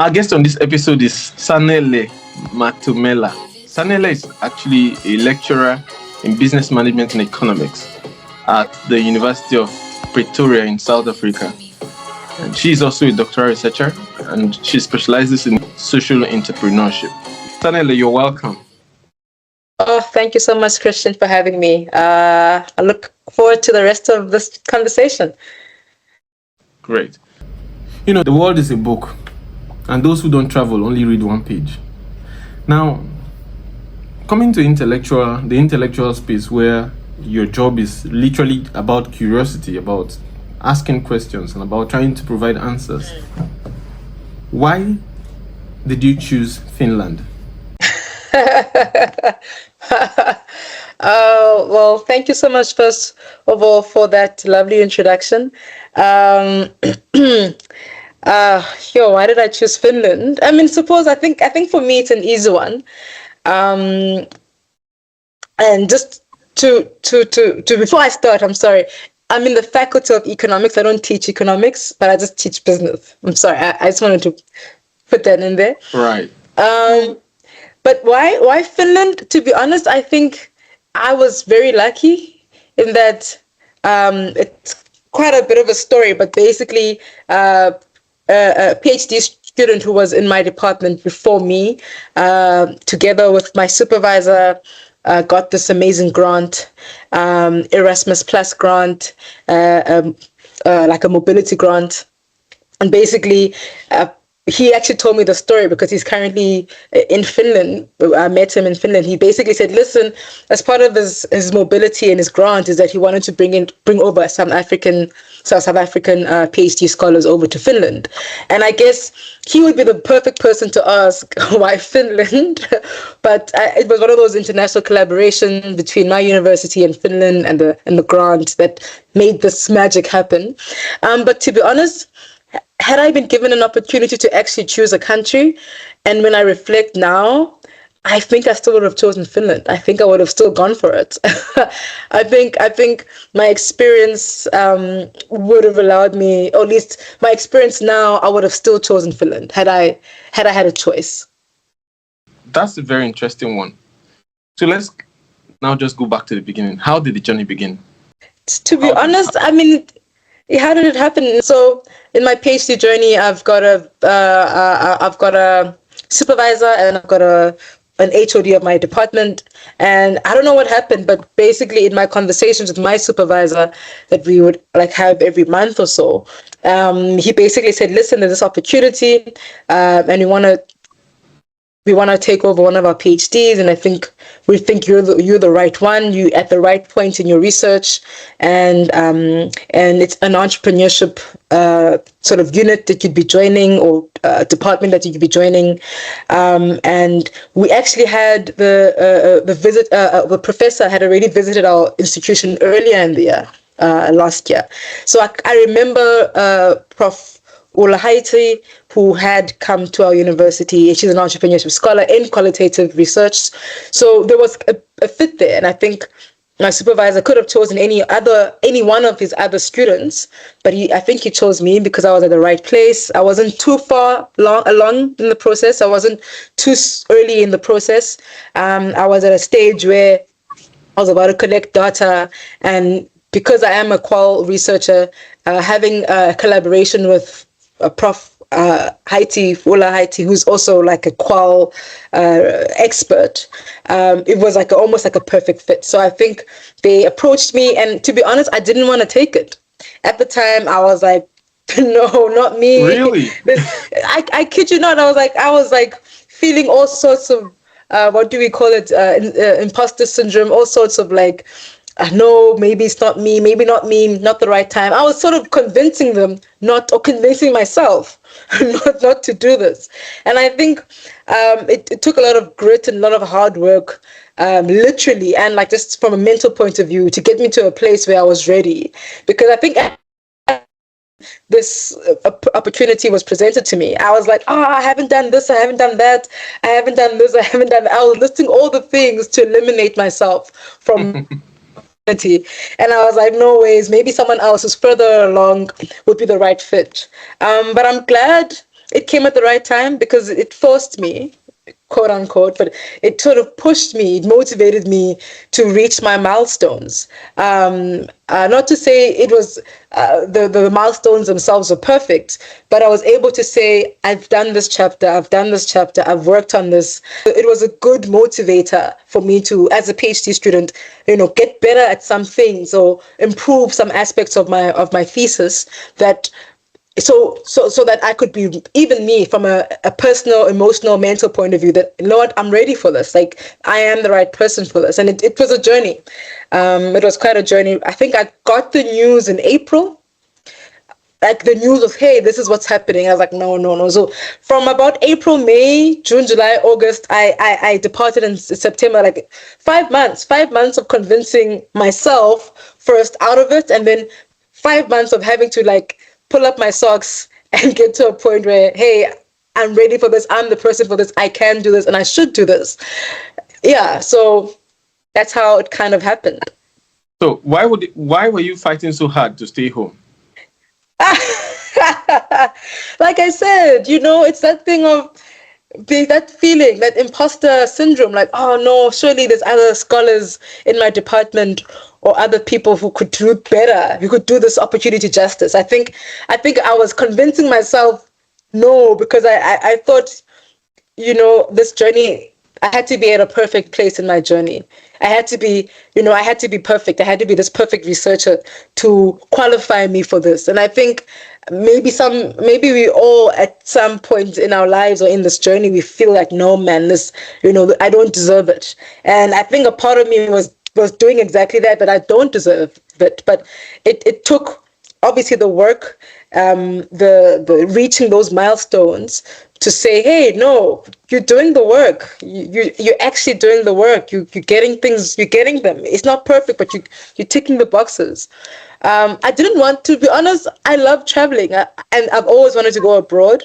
Our guest on this episode is Sanele Matomela. Sanele is actually a lecturer in business management and economics at the University of Pretoria in South Africa. And she is also a doctoral researcher, and she specializes in social entrepreneurship. Sanele, you're welcome. Oh, thank you so much, Christian, for having me. I look forward to the rest of this conversation. Great. You know, the world is a book, and those who don't travel only read one page. Now, coming to the intellectual space where your job is literally about curiosity, about asking questions, and about trying to provide answers. Why did you choose Finland? Well, thank you so much, first of all, for that lovely introduction. Why did I choose Finland? I mean, I think for me it's an easy one. And just to before I start, I'm sorry. I'm in the faculty of economics. I don't teach economics, but I just teach business. I'm sorry. I just wanted to put that in there. Right. But why Finland? To be honest, I think I was very lucky in that it's quite a bit of a story, but basically a PhD student who was in my department before me, together with my supervisor, got this amazing grant, Erasmus Plus grant, like a mobility grant. And basically, he actually told me the story because he's currently in Finland. I met him in Finland. He basically said, listen, as part of his mobility and his grant is that he wanted to bring over South African PhD scholars over to Finland. And I guess he would be the perfect person to ask why Finland. But it was one of those international collaborations between my university and Finland and the grant that made this magic happen. But to be honest, had I been given an opportunity to actually choose a country, and when I reflect now, I think I still would have chosen Finland. I think I would have still gone for it. I think my experience would have allowed me, or at least my experience now, I would have still chosen Finland had I had a choice. That's a very interesting one. So let's now just go back to the beginning. How did the journey begin? To be honest, I mean, how did it happen? So in my PhD journey, I've got a supervisor and I've got an HOD of my department, and I don't know what happened, but basically in my conversations with my supervisor that we would like have every month or so, he basically said, listen, there's this opportunity, and we want to take over one of our PhDs, and we think you're the right one. You at the right point in your research, and it's an entrepreneurship sort of unit that you'd be joining, or department that you'd be joining. And we actually had the visit. The professor had already visited our institution earlier in the year, last year. So I remember Prof. Haiti, who had come to our university. She's an entrepreneurship scholar in qualitative research. So there was a fit there. And I think my supervisor could have chosen any one of his other students, but I think he chose me because I was at the right place. I wasn't too far along in the process. I wasn't too early in the process. I was at a stage where I was about to collect data, and because I am a qual researcher, having a collaboration with Prof. Haiti, who's also like a qual expert, it was like almost like a perfect fit. So I think they approached me, and to be honest, I didn't want to take it. At the time, I was like, no, not me. Really? I kid you not. I was like feeling all sorts of what do we call it? Imposter syndrome. All sorts of like, no, maybe it's not me, not the right time. I was sort of convincing them convincing myself not to do this. And I think it took a lot of grit and a lot of hard work, literally, and like just from a mental point of view, to get me to a place where I was ready. Because I think this opportunity was presented to me, I was like, I haven't done this, I haven't done that, I haven't done this, I haven't done that. I was listing all the things to eliminate myself from and I was like, no ways, maybe someone else who's further along would be the right fit. But I'm glad it came at the right time because it forced me, quote unquote, but it sort of pushed me, it motivated me to reach my milestones. Not to say it was the milestones themselves were perfect, but I was able to say, I've done this chapter, I've worked on this. It was a good motivator for me to, as a PhD student, get better at some things or improve some aspects of my thesis that so that I could be, even me, from a personal, emotional, mental point of view, that, Lord, I'm ready for this. Like, I am the right person for this. And it was a journey. It was quite a journey. I think I got the news in April, like the news of, hey, this is what's happening. I was like, no. So from about April, May, June, July, August, I departed in September. Like 5 months of convincing myself first out of it, and then 5 months of having to like pull up my socks and get to a point where, hey, I'm ready for this. I'm the person for this. I can do this, and I should do this. Yeah. So that's how it kind of happened. So why were you fighting so hard to stay home? Like I said, it's that thing of that feeling, that imposter syndrome, like, oh no, surely there's other scholars in my department or other people who could do better, who could do this opportunity justice. I think I was convincing myself no, because I thought, this journey, I had to be at a perfect place in my journey. I had to be perfect. I had to be this perfect researcher to qualify me for this. And I think maybe we all at some point in our lives or in this journey, we feel like, no, man, this, I don't deserve it. And I think a part of me was doing exactly that, but I don't deserve it. But it took, obviously, the work, the reaching those milestones to say, hey, no, you're doing the work. You're actually doing the work. You're getting things. You're getting them. It's not perfect, but you're ticking the boxes. I didn't want to be honest. I love traveling, and I've always wanted to go abroad.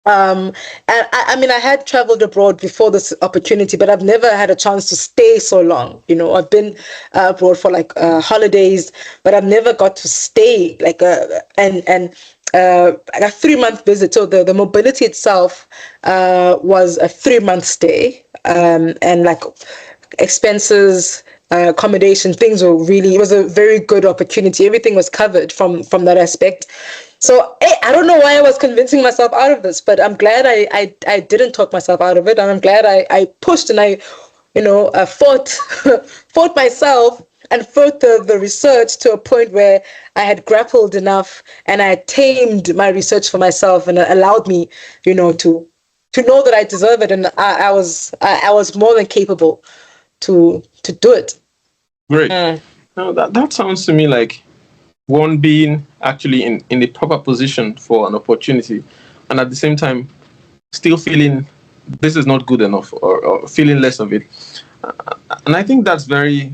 And I mean, I had traveled abroad before this opportunity, but I've never had a chance to stay so long. I've been abroad for like holidays, but I've never got to stay like a 3-month visit. So the mobility itself was a 3-month stay, and like expenses, accommodation, things were really, it was a very good opportunity. Everything was covered from that aspect. So I don't know why I was convincing myself out of this, but I'm glad I didn't talk myself out of it, and I'm glad I pushed and I fought fought myself and fought the research to a point where I had grappled enough and I had tamed my research for myself, and it allowed me, to know that I deserve it, and I was more than capable to do it. Great. Now that sounds to me like one being actually in the proper position for an opportunity, and at the same time still feeling this is not good enough, or feeling less of it. And I think that's very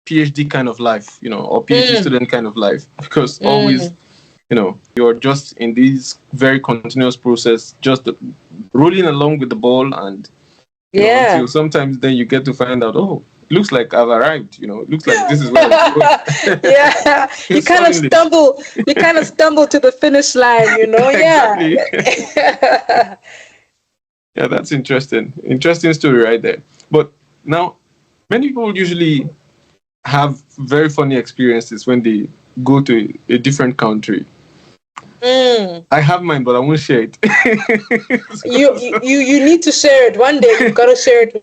PhD kind of life, or PhD student kind of life, because always, you're just in this very continuous process, just rolling along with the ball, and until sometimes then you get to find out, oh, looks like I've arrived, looks like this is where I'm going. Yeah, you kind of stumble to the finish line, Exactly. Yeah, that's interesting story right there. But now many people usually have very funny experiences when they go to a different country. I have mine, but I won't share it. You need to share it one day. You've got to share it.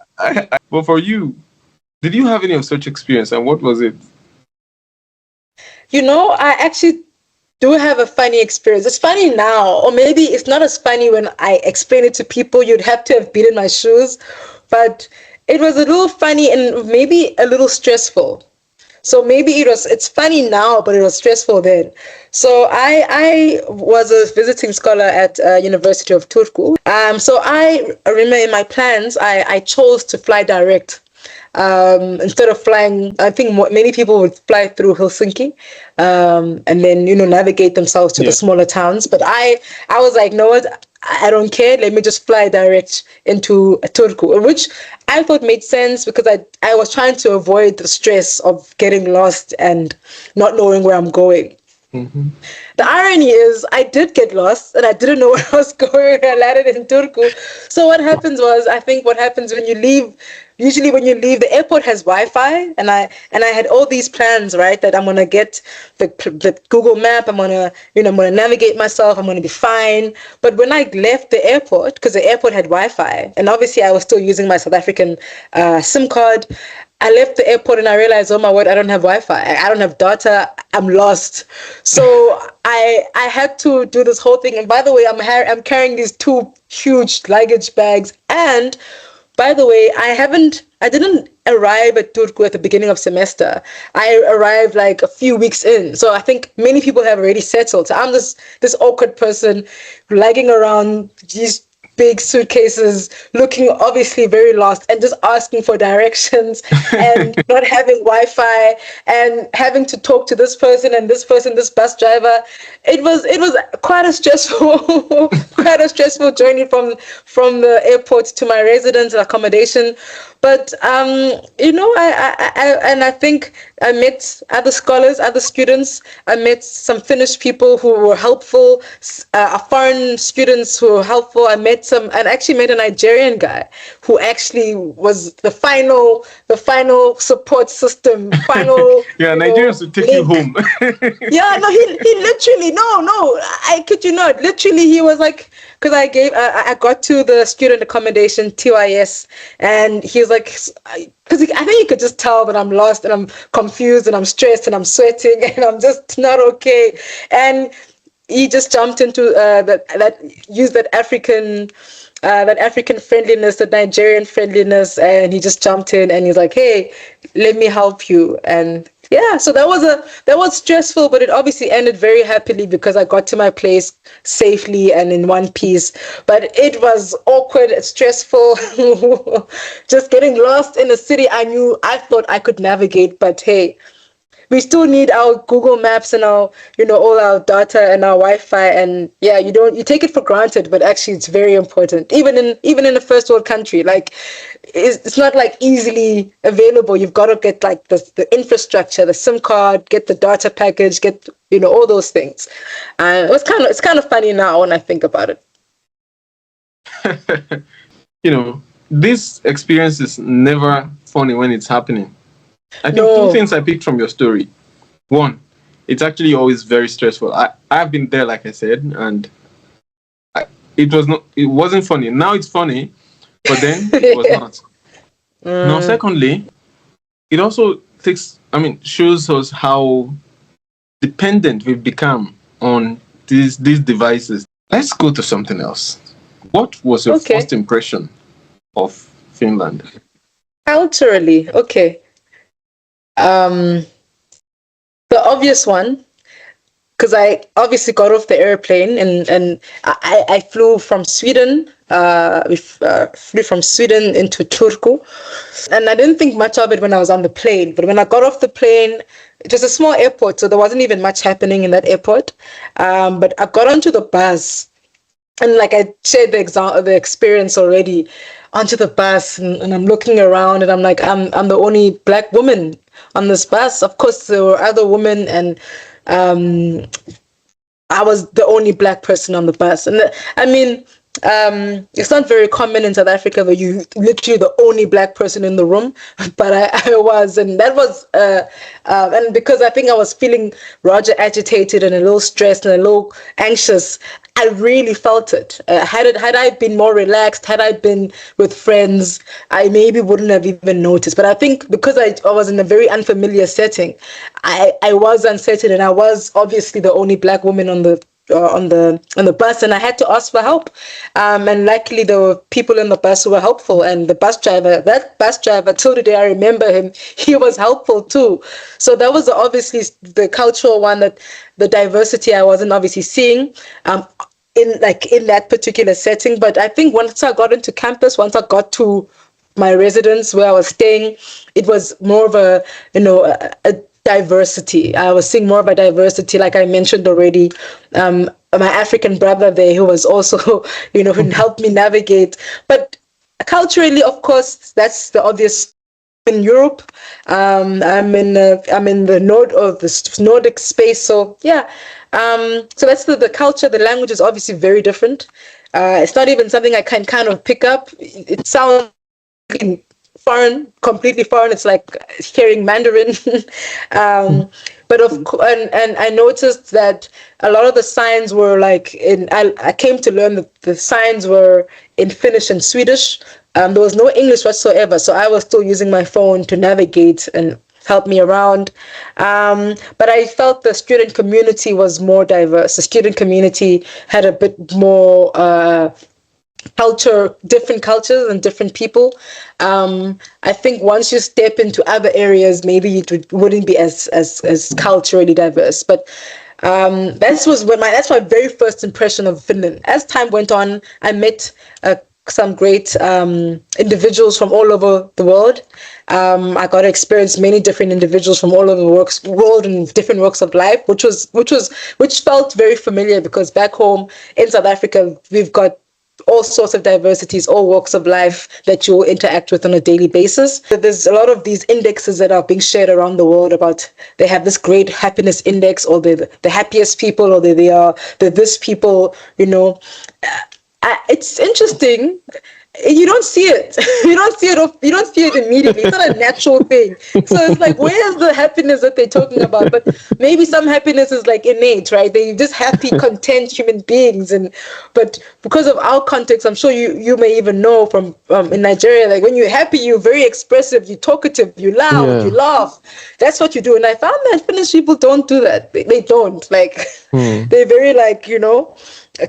But for you, did you have any of such experience, and what was it? I actually do have a funny experience. It's funny now, or maybe it's not as funny when I explain it to people. You'd have to have been in my shoes, but it was a little funny and maybe a little stressful. So maybe it's funny now, but it was stressful then. So I was a visiting scholar at University of Turku. So I remember in my plans, I chose to fly direct. Instead of flying, I think many people would fly through Helsinki, and then navigate themselves to the smaller towns. But I was like, no, what? I don't care. Let me just fly direct into Turku, which I thought made sense because I was trying to avoid the stress of getting lost and not knowing where I'm going. Mm-hmm. The irony is, I did get lost and I didn't know where I was going. I landed in Turku. So what happens was, I think what happens when you leave, usually when you leave, the airport has Wi-Fi, and I had all these plans, right? That I'm gonna get the Google Map. I'm gonna navigate myself. I'm gonna be fine. But when I left the airport, because the airport had Wi-Fi, and obviously I was still using my South African SIM card. I left the airport and I realized, oh my word, I don't have Wi-Fi. I don't have data. I'm lost. So I had to do this whole thing. And by the way, I'm carrying these two huge luggage bags. And by the way, I didn't arrive at Turku at the beginning of semester. I arrived like a few weeks in. So I think many people have already settled. So I'm this awkward person lagging around these big suitcases, looking obviously very lost, and just asking for directions and not having Wi-Fi and having to talk to this person and this person, this bus driver. It was quite a stressful quite a stressful journey from the airport to my residence accommodation. But I think I met other scholars, other students. I met some Finnish people who were helpful, foreign students who were helpful. I actually met a Nigerian guy who actually was the final support system, final. Yeah, Nigerians will take you home. Yeah, no, he literally, no, I kid you not. Literally, he was like, because I got to the student accommodation, TYS, and he was like, because I think he could just tell that I'm lost and I'm confused and I'm stressed and I'm sweating and I'm just not okay. And he just jumped into used that African friendliness, that Nigerian friendliness, and he just jumped in and he's like, "Hey, let me help you." And yeah, so that was stressful, but it obviously ended very happily because I got to my place safely and in one piece. But it was awkward, stressful, just getting lost in a city I thought I could navigate, but hey, we still need our Google Maps and our, all our data and our Wi-Fi. And yeah, you take it for granted, but actually it's very important. Even in a first world country, like it's not like easily available. You've got to get like the infrastructure, the SIM card, get the data package, get, all those things. It's kind of funny now when I think about it. This experience is never funny when it's happening. I think two things I picked from your story. One, it's actually always very stressful. I've been there, like I said, and it wasn't funny. Now it's funny, but then it was not. Now, secondly, it also shows us how dependent we've become on these devices. Let's go to something else. What was your first impression of Finland? Culturally, okay. The obvious one, because I obviously got off the airplane and I flew from Sweden. We flew from Sweden into Turku, and I didn't think much of it when I was on the plane. But when I got off the plane, it was a small airport, so there wasn't even much happening in that airport. But I got onto the bus, and like I shared the experience already, onto the bus, and I'm looking around, and I'm like, I'm the only black woman on this bus. Of course, there were other women, and I was the only black person on the bus. And it's not very common in South Africa where you literally the only black person in the room, but I was, and that was, and because I think I was feeling rather agitated and a little stressed and a little anxious, I really felt it. Had I been more relaxed, had I been with friends, I maybe wouldn't have even noticed. But I think because I was in a very unfamiliar setting, I was uncertain, and I was obviously the only black woman on the bus, and I had to ask for help. And luckily there were people in the bus who were helpful, and that bus driver, till today I remember him, he was helpful too. So that was obviously the cultural one, that the diversity I wasn't obviously seeing in that particular setting. But I think once I got into campus, once I got to my residence where I was staying, it was more of a diversity. I was seeing more of a diversity, like I mentioned already. My African brother there, who was also, who helped me navigate. But culturally, of course, that's the obvious in Europe. I'm in the Nordic space. So yeah, so that's the culture. The language is obviously very different. It's not even something I can kind of pick up. It sounds foreign, completely foreign. It's like hearing Mandarin. But and I noticed that a lot of the signs were like I came to learn that the signs were in Finnish and Swedish. There was no English whatsoever, so I was still using my phone to navigate and help me around. But I felt the student community was more diverse. The student community had a bit more different cultures and different people. I think once you step into other areas, maybe it wouldn't be as culturally diverse. But that's my very first impression of Finland. As time went on, I met some great individuals from all over the world. I got to experience many different individuals from all over the world and different walks of life, which felt very familiar, because back home in South Africa, we've got all sorts of diversities, all walks of life that you will interact with on a daily basis. There's a lot of these indexes that are being shared around the world about they have this great happiness index, or they're the happiest people, or they're this people, it's interesting. You don't see it. You don't see it. You don't see it immediately. It's not a natural thing. So it's like, where's the happiness that they're talking about? But maybe some happiness is like innate, right? They're just happy, content human beings. But because of our context, I'm sure you may even know from in Nigeria, like when you're happy, you're very expressive, you're talkative, you're loud, you laugh. That's what you do. And I found that Finnish people don't do that. They don't. Like they're very like,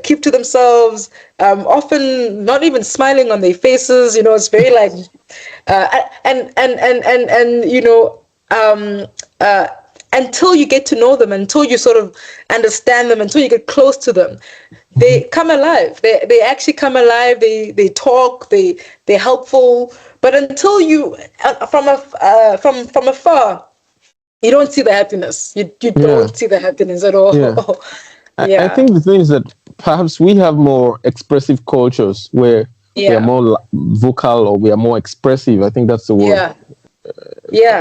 keep to themselves, often not even smiling on their faces. It's very like until you get to know them, until you sort of understand them, until you get close to them, they come alive. They actually come alive. They talk, they're helpful. But until you from afar, you don't see the happiness. You don't see the happiness at all. I think the thing is that perhaps we have more expressive cultures where we are more vocal, or we are more expressive. I think that's the word.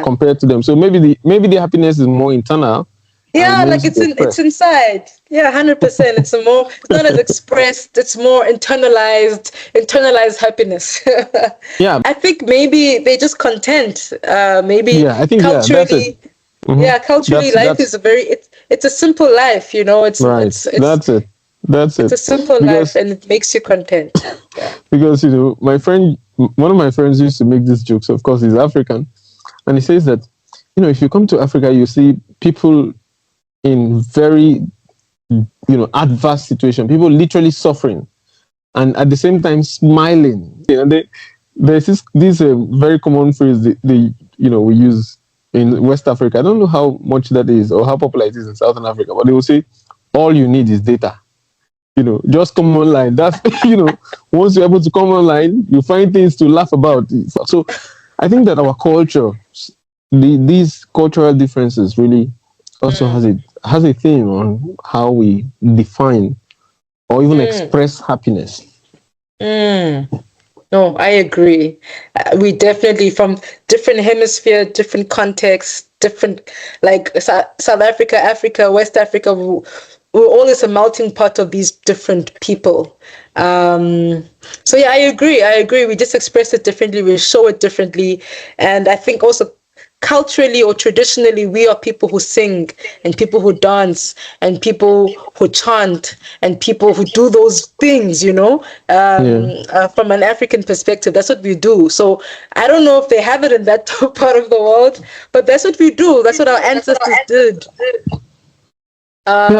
Compared to them, so maybe the happiness is more internal. Like it's inside. 100%. It's not as expressed. It's more internalized happiness. I think maybe they're just content. Maybe I think culturally. Culturally, life is it's a simple life, It's that's it. It's a simple life, and it makes you content. Because one of my friends used to make these jokes. Of course, he's African, and he says that if you come to Africa, you see people in very adverse situation, people literally suffering, and at the same time smiling. There's this very common phrase we use in West Africa. I don't know how much that is or how popular it is in Southern Africa, but they will say, all you need is data. Just come online. That's, once you're able to come online, you find things to laugh about. So I think that our culture, these cultural differences really also has a thing on how we define or even express happiness. No, I agree. We definitely, from different hemisphere, different contexts, different, like South Africa, Africa, West Africa, we're always a melting pot of these different people. So yeah, I agree. We just express it differently. We show it differently. And I think also culturally or traditionally, we are people who sing and people who dance and people who chant and people who do those things, from an African perspective. That's what we do. So I don't know if they have it in that part of the world, but that's what we do. That's what our ancestors did. Now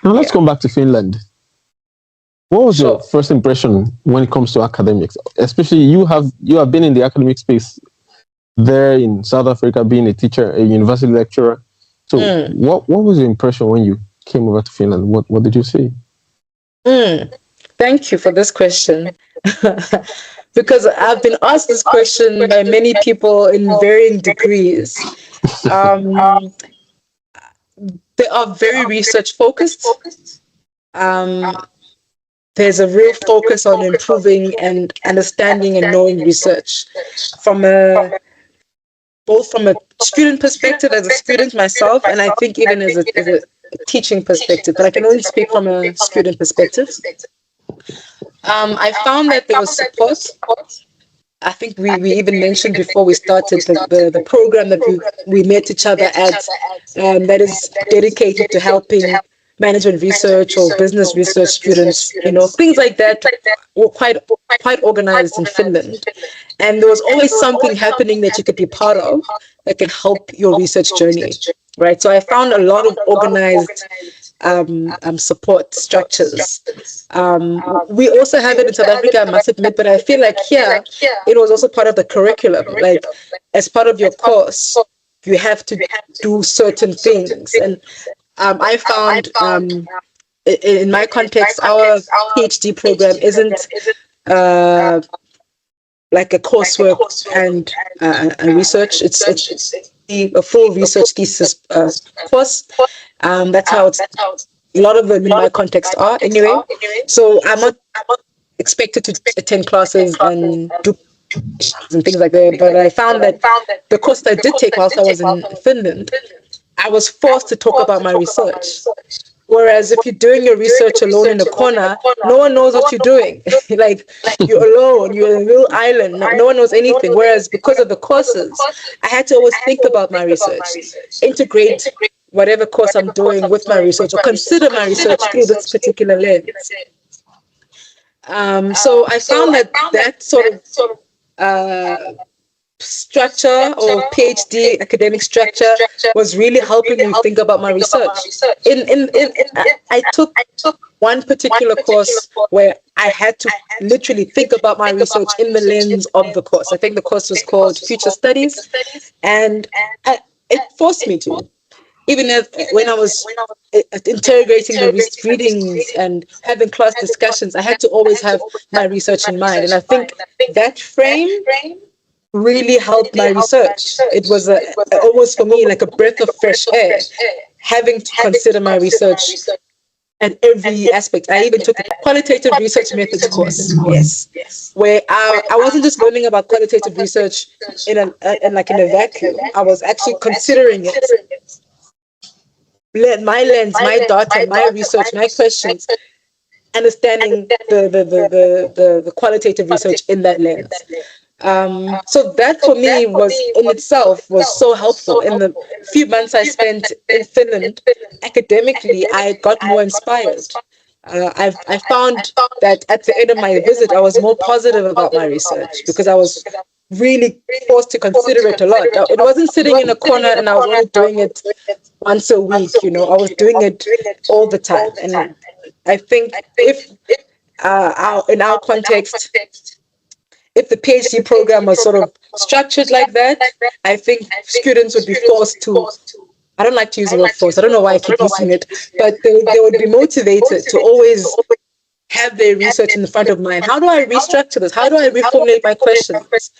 let's come back to Finland. What was your first impression when it comes to academics? Especially you have been in the academic space there in South Africa, being a teacher, a university lecturer. So what was your impression when you came over to Finland? What did you see? Thank you for this question. Because I've been asked this question by many people in varying degrees. They are very research focused. There's a real focus on improving and understanding and knowing research from a both from a student perspective as a student myself, and I think even as a teaching perspective, but I can only speak from a student perspective. I found that there was support. I think we even mentioned before we started the program that we met each other at, that is dedicated to helping management research or business research students, things like that were quite organized in Finland. And there was always something happening that you could be part of that can help your research journey, right? So I found a lot of organized support structures. We also have it in South Africa, I must admit, but I feel like here it was also part of the curriculum. Like, as part of your course, you have to do certain things. And I found, in my context, our PhD program isn't like a coursework and a research. It's a full research thesis course. That's how a lot of them in my context are anyway. So I'm not expected to attend classes and do and things like that. But I found that the course that I did take whilst I was in Finland, I was forced to talk about my research. Whereas if you're doing your research alone in a corner, no one knows what you're doing. Like, you're alone, you're in a little island, no one knows anything. Whereas because of the courses, I had to always think about my research, integrate whatever course I'm doing with my research, or consider my research through this particular lens. So I found that sort of structure or PhD academic structure was really helping me think about my research. I took one particular course where I had to literally think about my research in the lens of the course. I think the course was called Future Studies, and it forced me to. Even when I was interrogating the readings and having class discussions, I had to always have my research in mind. And I think that frame really helped my research. It was almost for me like a breath of fresh air, having to consider my research at every aspect. I even took a qualitative research methods course, yes, where I wasn't just learning about qualitative research in a vacuum. I was actually considering it. My lens, my data, my research, my questions, understanding the qualitative research in that lens. So that for me was in itself was so helpful. In the few months I spent in Finland, academically, I got more inspired. I found that at the end of my visit, I was more positive about my research because I was really forced to consider it a lot. It wasn't sitting in a corner and I was only doing it once a week, I was doing it all the time. And I think if in our context, if the PhD program was sort of structured like that, I think students would be forced to, I don't like to use the word force, I don't know why I keep using it, but they would be motivated to always have their research in the front of mind. How do I restructure this? How do I reformulate my questions?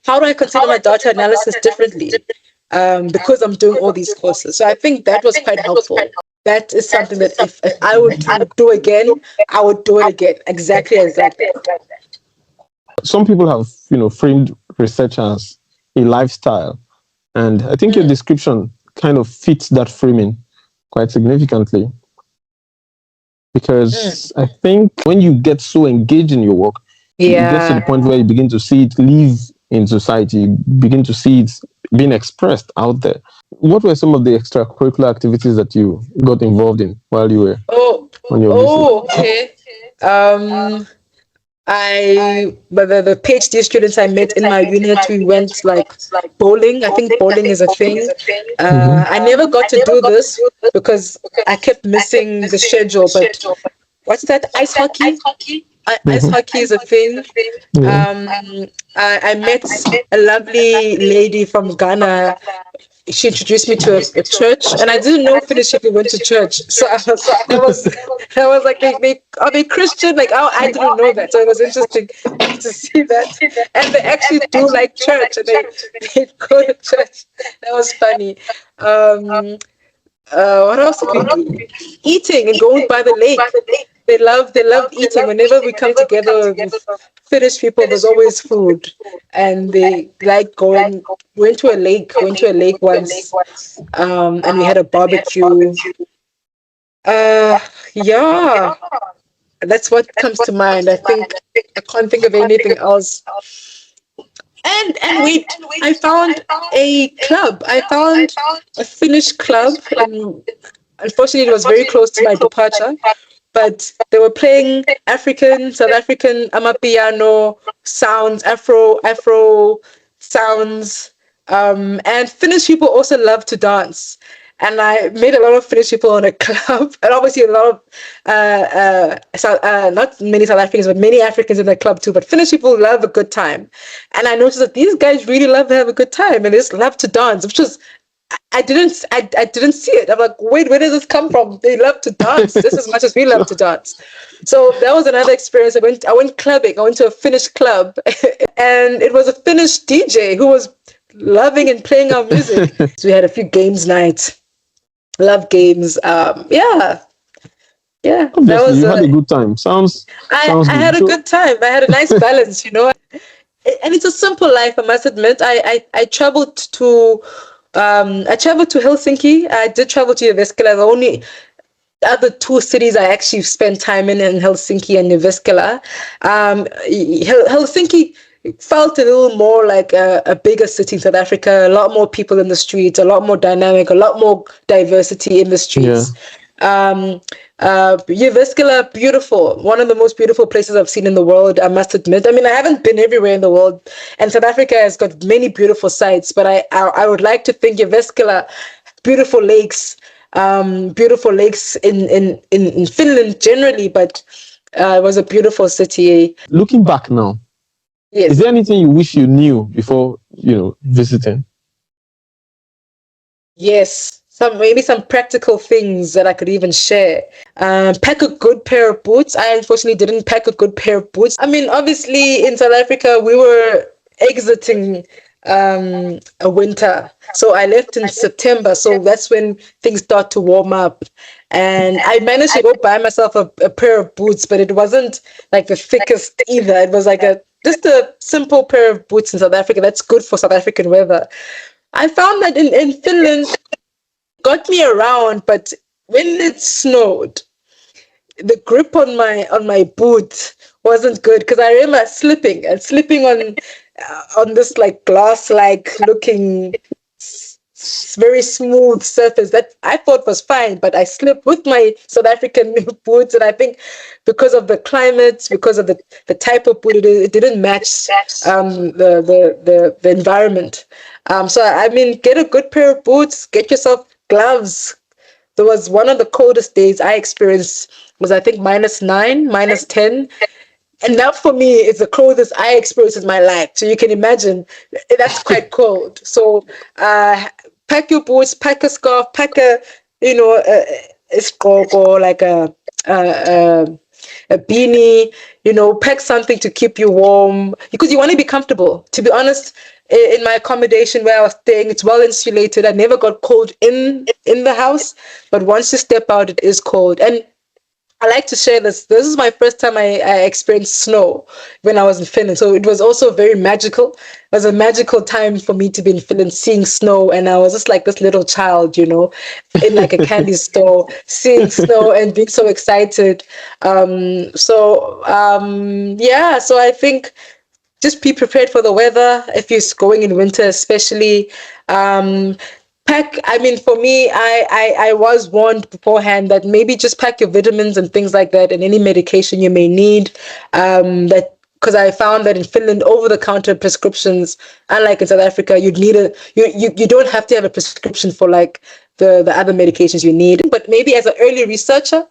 How do I consider my data analysis differently? Because I'm doing all these courses. So I think that was quite helpful. That is something that if I would do again, I would do it again, exactly as that. Some people have, framed research as a lifestyle. And I think your description kind of fits that framing quite significantly. Because I think when you get so engaged in your work, you get to the point where you begin to see it live in society, you begin to see it being expressed out there. What were some of the extracurricular activities that you got involved in while you were on your visit? Okay. But the PhD students I met in my unit, we went like bowling. I think bowling is a thing. I never got to do this because I kept missing the schedule. But what's that? Ice hockey? Ice hockey is a thing. I met a lovely lady from Ghana. She introduced me to a church, and I didn't know Finnish people went to church. So I was like, are they Christian? Like, I didn't know that. So it was interesting to see that. And they actually do like church, and they go to church. That was funny. What else did we do? Eating and going by the lake. they love eating. Whenever we come together with Finnish people, there's always food, and they like going. Went to a lake once, and we had a barbecue. Uh, yeah, that's what comes to mind. I think I can't think of anything else. And wait, I found a club. I found a Finnish club, and unfortunately, it was very close to my departure. But they were playing South African Amapiano sounds, Afro sounds, and Finnish people also love to dance. And I made a lot of Finnish people on a club, and obviously a lot of not many South Africans, but many Africans in the club too. But Finnish people love a good time, and I noticed that these guys really love to have a good time, and they just love to dance, which was I didn't see it. I'm like, wait, where does this come from? They love to dance just as much as we love to dance. So that was another experience. I went clubbing. I went to a Finnish club, and it was a Finnish DJ who was loving and playing our music. So we had a few games nights. Love games. Yeah. That Obviously, was you had a good time. Sounds I good. had a So, good time. I had a nice balance, and it's a simple life, I must admit. I traveled to Helsinki. I did travel to Jyväskylä. The only other two cities I actually spent time in Helsinki and Jyväskylä. Helsinki felt a little more like a bigger city in South Africa. A lot more people in the streets, a lot more dynamic, a lot more diversity in the streets. Jyväskylä, beautiful. One of the most beautiful places I've seen in the world, I must admit. I mean, I haven't been everywhere in the world, and South Africa has got many beautiful sites, but I would like to think Jyväskylä, beautiful lakes, in Finland generally, but it was a beautiful city. looking back now, Yes. is there anything you wish you knew before, visiting? Yes, maybe some practical things that I could even share. Pack a good pair of boots. I unfortunately didn't pack a good pair of boots. I mean, obviously in South Africa we were exiting a winter, so I left in September. So that's when things start to warm up, and I managed to go buy myself a pair of boots, but it wasn't like the thickest either. It was like just a simple pair of boots in South Africa. That's good for South African weather. I found that in Finland got me around, but when it snowed, the grip on my boot wasn't good, because I remember slipping on this like glass like looking very smooth surface that I thought was fine, but I slipped with my South African boots, and I think because of the climate, because of the type of boot, it didn't match the environment. So I mean, get a good pair of boots, get yourself gloves. There was one of the coldest days I experienced was, I think, -9, -10. And that for me is the coldest I experienced in my life. So you can imagine that's quite cold. So pack your boots, pack a scarf, pack a scarf, or like a beanie, pack something to keep you warm, because you want to be comfortable. To be honest, in my accommodation where I was staying, it's well insulated. I never got cold in the house, but once you step out, it is cold. And I like to share this. This is my first time I experienced snow when I was in Finland. So it was also very magical. It was a magical time for me to be in Finland, seeing snow. And I was just like this little child, in like a candy store, seeing snow and being so excited. So I think just be prepared for the weather if you're going in winter, especially. For me, I was warned beforehand that maybe just pack your vitamins and things like that, and any medication you may need. Because I found that in Finland, over-the-counter prescriptions, unlike in South Africa, you don't have to have a prescription for like the other medications you need. But maybe as an early researcher,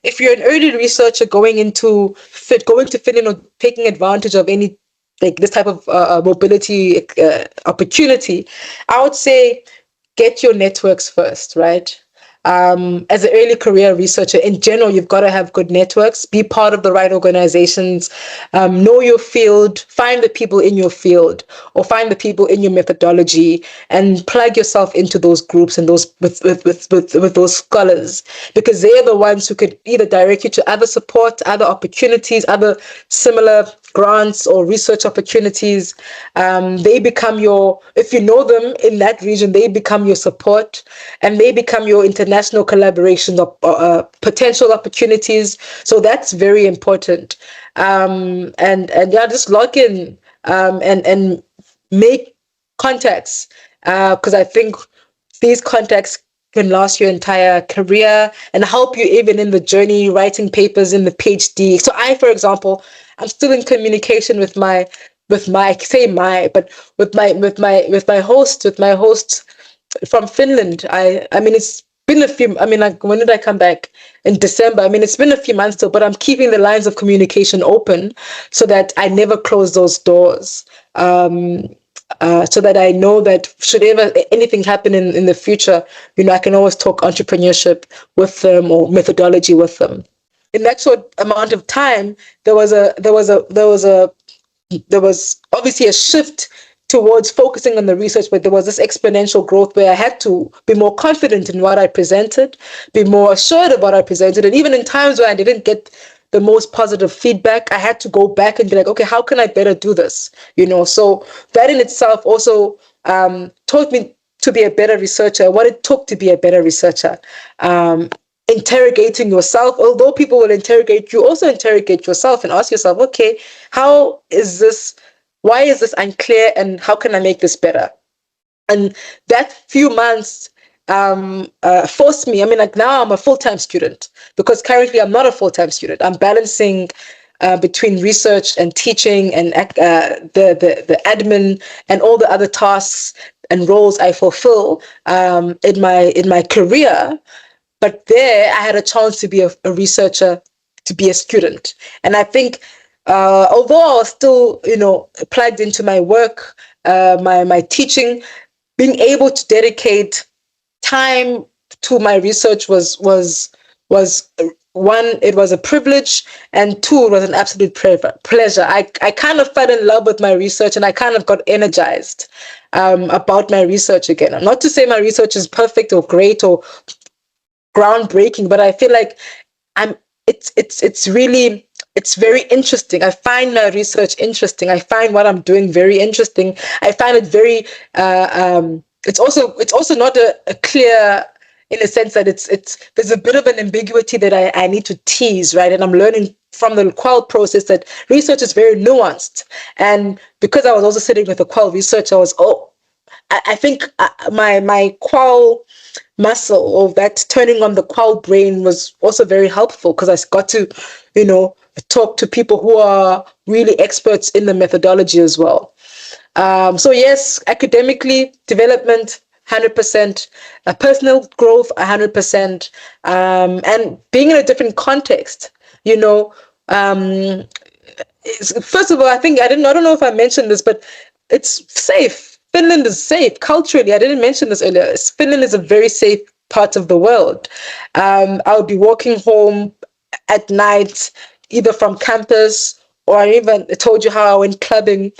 if you're an early researcher going to Finland, or taking advantage of any like this type of mobility opportunity, I would say get your networks first, right? as an early career researcher, in general, you've got to have good networks, be part of the right organizations, know your field, find the people in your field or find the people in your methodology and plug yourself into those groups and those with those scholars, because they're the ones who could either direct you to other support, other opportunities, other similar grants or research opportunities. They become your, if you know them in that region, they become your support and they become your international collaboration or potential opportunities. So that's very important. And yeah, just log in and make contacts, because I think these contacts can last your entire career and help you even in the journey, writing papers in the PhD. So I, for example, I'm still in communication with my host from Finland. I mean, it's been a few, I mean, like, when did I come back? In December. I mean, it's been a few months still, but I'm keeping the lines of communication open so that I never close those doors. So that I know that should ever anything happen in the future, I can always talk entrepreneurship with them or methodology with them. In that short amount of time, there was obviously a shift towards focusing on the research, but there was this exponential growth where I had to be more confident in what I presented, be more assured of what I presented. And even in times where I didn't get the most positive feedback, I had to go back and be like, okay, how can I better do this? So that in itself also taught me to be a better researcher, what it took to be a better researcher. Interrogating yourself, although people will interrogate you, also interrogate yourself and ask yourself, okay, why is this unclear and how can I make this better? And that few months forced me, I mean, like, now I'm a full-time student, because currently I'm not a full-time student. I'm balancing between research and teaching and the admin and all the other tasks and roles I fulfill in my career. But there I had a chance to be a researcher, to be a student. And I think although I was still, plugged into my work, my teaching, being able to dedicate time to my research was one, it was a privilege, and two, it was an absolute pleasure. I kind of fell in love with my research, and I kind of got energized about my research again. Not to say my research is perfect or great or groundbreaking, but I feel like it's very interesting. I find my research interesting. I find what I'm doing very interesting. I find it very it's also not a clear, in a sense that there's a bit of an ambiguity that I need to tease, right? And I'm learning from the qual process that research is very nuanced. And because I was also sitting with a qual research, I think my qual muscle, or that turning on the qual brain, was also very helpful, because I got to, talk to people who are really experts in the methodology as well. So yes, academically, development, 100%, personal growth, 100%, and being in a different context, first of all, I don't know if I mentioned this, but it's safe. Finland is safe culturally. I didn't mention this earlier. Finland is a very safe part of the world. I'll be walking home at night, either from campus, or I even told you how I went clubbing.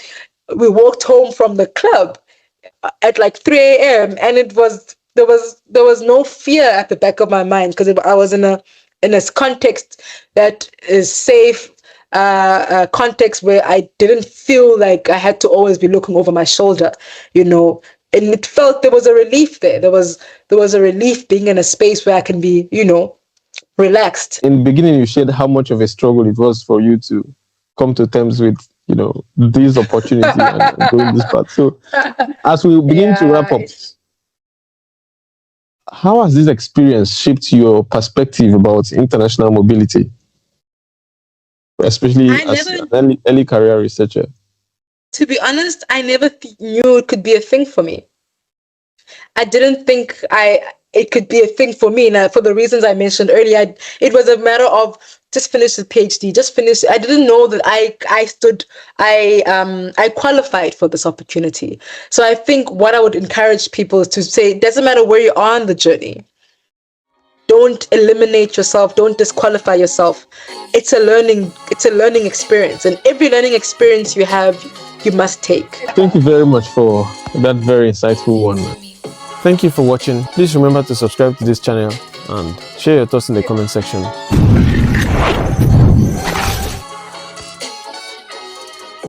We walked home from the club at like 3 a.m. and there was no fear at the back of my mind, because I was in a context that is safe, a context where I didn't feel like I had to always be looking over my shoulder, and it felt there was a relief there. There was a relief being in a space where I can be, relaxed. In the beginning, you shared how much of a struggle it was for you to come to terms with, this opportunity and going this path. So as we begin to wrap up, how has this experience shaped your perspective about international mobility, especially as an early career researcher? To be honest, I never knew it could be a thing for me. I didn't think it could be a thing for me. Now, for the reasons I mentioned earlier, it was a matter of just finish the PhD, just finish. I didn't know that I qualified for this opportunity. So I think what I would encourage people is to say, it doesn't matter where you are on the journey. don't eliminate yourself, don't disqualify yourself. It's a learning experience, and every learning experience you have, you must take. Thank you very much for that very insightful one. Thank you for watching. Please remember to subscribe to this channel and share your thoughts in the comment section.